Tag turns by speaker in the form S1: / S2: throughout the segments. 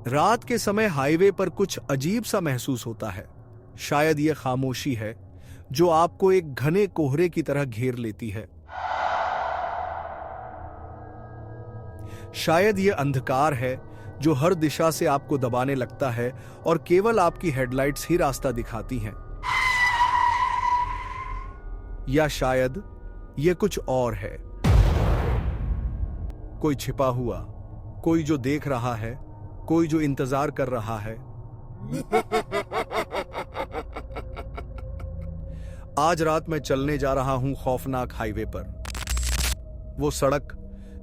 S1: रात के समय हाईवे पर कुछ अजीब सा महसूस होता है। शायद यह खामोशी है जो आपको एक घने कोहरे की तरह घेर लेती है। शायद यह अंधकार है जो हर दिशा से आपको दबाने लगता है और केवल आपकी हेडलाइट्स ही रास्ता दिखाती हैं। या शायद यह कुछ और है, कोई छिपा हुआ, कोई जो देख रहा है, कोई जो इंतजार कर रहा है। आज रात मैं चलने जा रहा हूं खौफनाक हाईवे पर, वो सड़क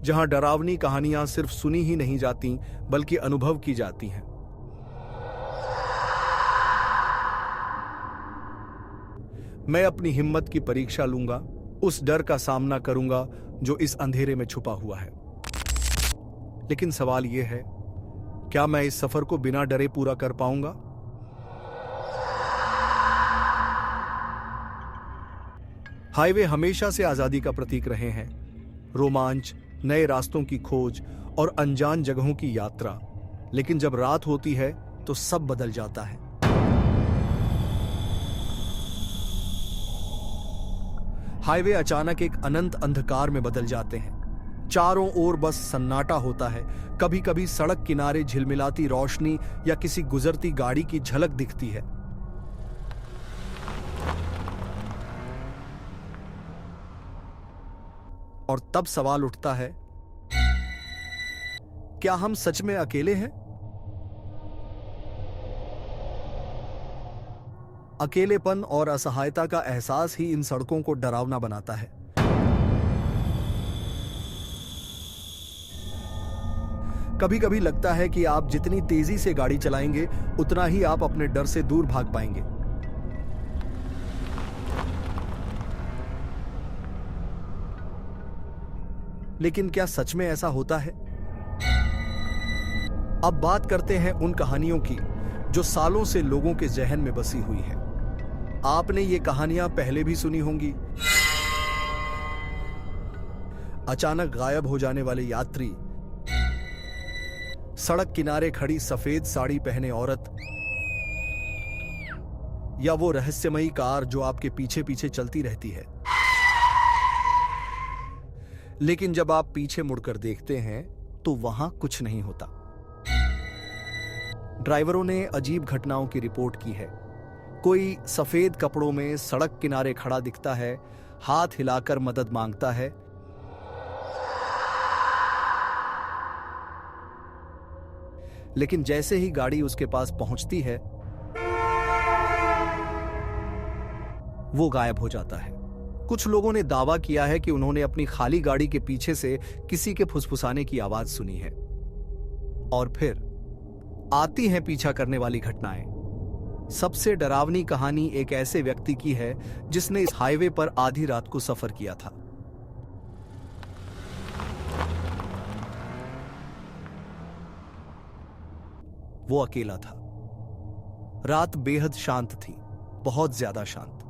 S1: जहां डरावनी कहानियां सिर्फ सुनी ही नहीं जाती बल्कि अनुभव की जाती हैं। मैं अपनी हिम्मत की परीक्षा लूंगा, उस डर का सामना करूंगा जो इस अंधेरे में छुपा हुआ है। लेकिन सवाल यह है, क्या मैं इस सफर को बिना डरे पूरा कर पाऊंगा? हाईवे हमेशा से आजादी का प्रतीक रहे हैं। रोमांच, नए रास्तों की खोज और अनजान जगहों की यात्रा। लेकिन जब रात होती है तो सब बदल जाता है। हाईवे अचानक एक अनंत अंधकार में बदल जाते हैं। चारों ओर बस सन्नाटा होता है। कभी कभी सड़क किनारे झिलमिलाती रोशनी या किसी गुजरती गाड़ी की झलक दिखती है। और तब सवाल उठता है, क्या हम सच में अकेले हैं? अकेलेपन और असहायता का एहसास ही इन सड़कों को डरावना बनाता है। कभी कभी लगता है कि आप जितनी तेजी से गाड़ी चलाएंगे उतना ही आप अपने डर से दूर भाग पाएंगे। लेकिन क्या सच में ऐसा होता है? अब बात करते हैं उन कहानियों की जो सालों से लोगों के जहन में बसी हुई है। आपने ये कहानियां पहले भी सुनी होंगी। अचानक गायब हो जाने वाले यात्री, सड़क किनारे खड़ी सफेद साड़ी पहने औरत, या वो रहस्यमयी कार जो आपके पीछे पीछे चलती रहती है। लेकिन जब आप पीछे मुड़कर देखते हैं तो वहां कुछ नहीं होता। ड्राइवरों ने अजीब घटनाओं की रिपोर्ट की है। कोई सफेद कपड़ों में सड़क किनारे खड़ा दिखता है, हाथ हिलाकर मदद मांगता है। लेकिन जैसे ही गाड़ी उसके पास पहुंचती है, वो गायब हो जाता है। कुछ लोगों ने दावा किया है कि उन्होंने अपनी खाली गाड़ी के पीछे से किसी के फुसफुसाने की आवाज सुनी है। और फिर आती हैं पीछा करने वाली घटनाएं। सबसे डरावनी कहानी एक ऐसे व्यक्ति की है जिसने इस हाईवे पर आधी रात को सफर किया था। वो अकेला था। रात बेहद शांत थी, बहुत ज्यादा शांत।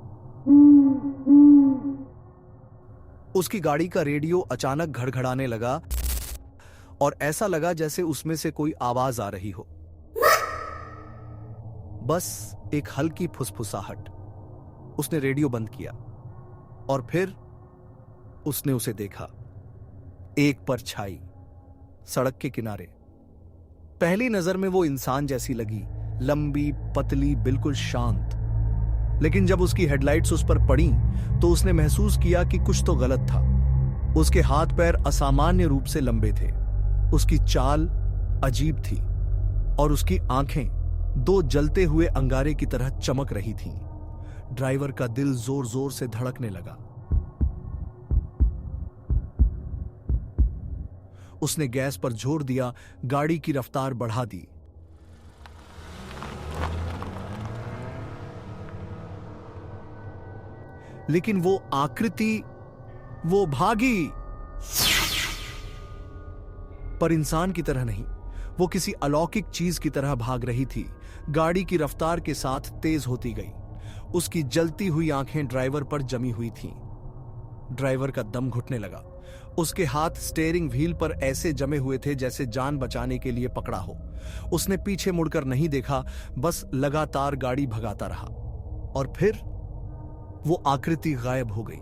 S1: उसकी गाड़ी का रेडियो अचानक घड़घड़ाने लगा और ऐसा लगा जैसे उसमें से कोई आवाज आ रही हो। बस एक हल्की फुसफुसाहट। उसने रेडियो बंद किया और फिर उसने उसे देखा। एक परछाई सड़क के किनारे। पहली नजर में वो इंसान जैसी लगी, लंबी, पतली, बिल्कुल शांत। लेकिन जब उसकी हेडलाइट्स उस पर पड़ी तो उसने महसूस किया कि कुछ तो गलत था। उसके हाथ पैर असामान्य रूप से लंबे थे, उसकी चाल अजीब थी और उसकी आंखें दो जलते हुए अंगारे की तरह चमक रही थीं। ड्राइवर का दिल जोर जोर से धड़कने लगा। उसने गैस पर जोर दिया, गाड़ी की रफ्तार बढ़ा दी। लेकिन वो आकृति, वो भागी, पर इंसान की तरह नहीं, वो किसी अलौकिक चीज की तरह भाग रही थी। गाड़ी की रफ्तार के साथ तेज होती गई। उसकी जलती हुई आंखें ड्राइवर पर जमी हुई थीं। ड्राइवर का दम घुटने लगा। उसके हाथ स्टीयरिंग व्हील पर ऐसे जमे हुए थे जैसे जान बचाने के लिए पकड़ा हो। उसने पीछे मुड़कर नहीं देखा, बस लगातार गाड़ी भगाता रहा। और फिर वो आकृति गायब हो गई।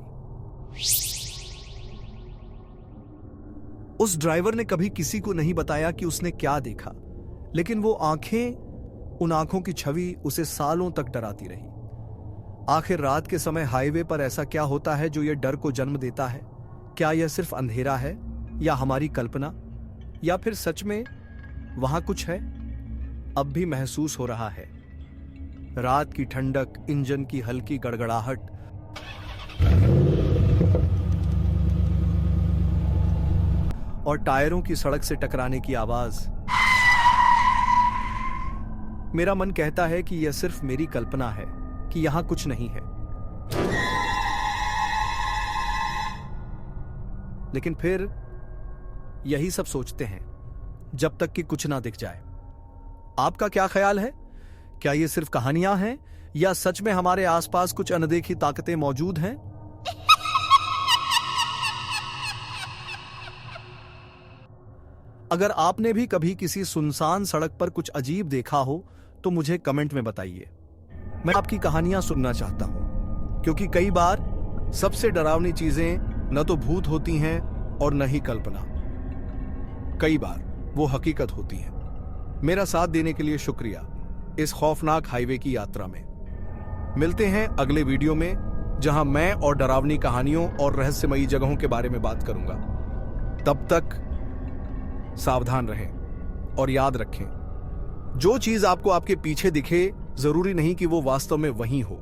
S1: उस ड्राइवर ने कभी किसी को नहीं बताया कि उसने क्या देखा, लेकिन वो आंखें, उन आंखों की छवि उसे सालों तक डराती रही। आखिर रात के समय हाईवे पर ऐसा क्या होता है जो ये डर को जन्म देता है? क्या यह सिर्फ अंधेरा है, या हमारी कल्पना, या फिर सच में वहां कुछ है? अब भी महसूस हो रहा है। रात की ठंडक, इंजन की हल्की गड़गड़ाहट, और टायरों की सड़क से टकराने की आवाज। मेरा मन कहता है कि यह सिर्फ मेरी कल्पना है, कि यहां कुछ नहीं है। लेकिन फिर यही सब सोचते हैं जब तक कि कुछ ना दिख जाए। आपका क्या ख्याल है? क्या ये सिर्फ कहानियां हैं, या सच में हमारे आसपास कुछ अनदेखी ताकतें मौजूद हैं? अगर आपने भी कभी किसी सुनसान सड़क पर कुछ अजीब देखा हो तो मुझे कमेंट में बताइए। मैं आपकी कहानियां सुनना चाहता हूं, क्योंकि कई बार सबसे डरावनी चीजें न तो भूत होती हैं और न ही कल्पना। कई बार वो हकीकत होती हैं। मेरा साथ देने के लिए शुक्रिया इस खौफनाक हाईवे की यात्रा में। मिलते हैं अगले वीडियो में, जहां मैं और डरावनी कहानियों और रहस्यमयी जगहों के बारे में बात करूंगा। तब तक सावधान रहें और याद रखें, जो चीज आपको आपके पीछे दिखे जरूरी नहीं कि वो वास्तव में वही हो।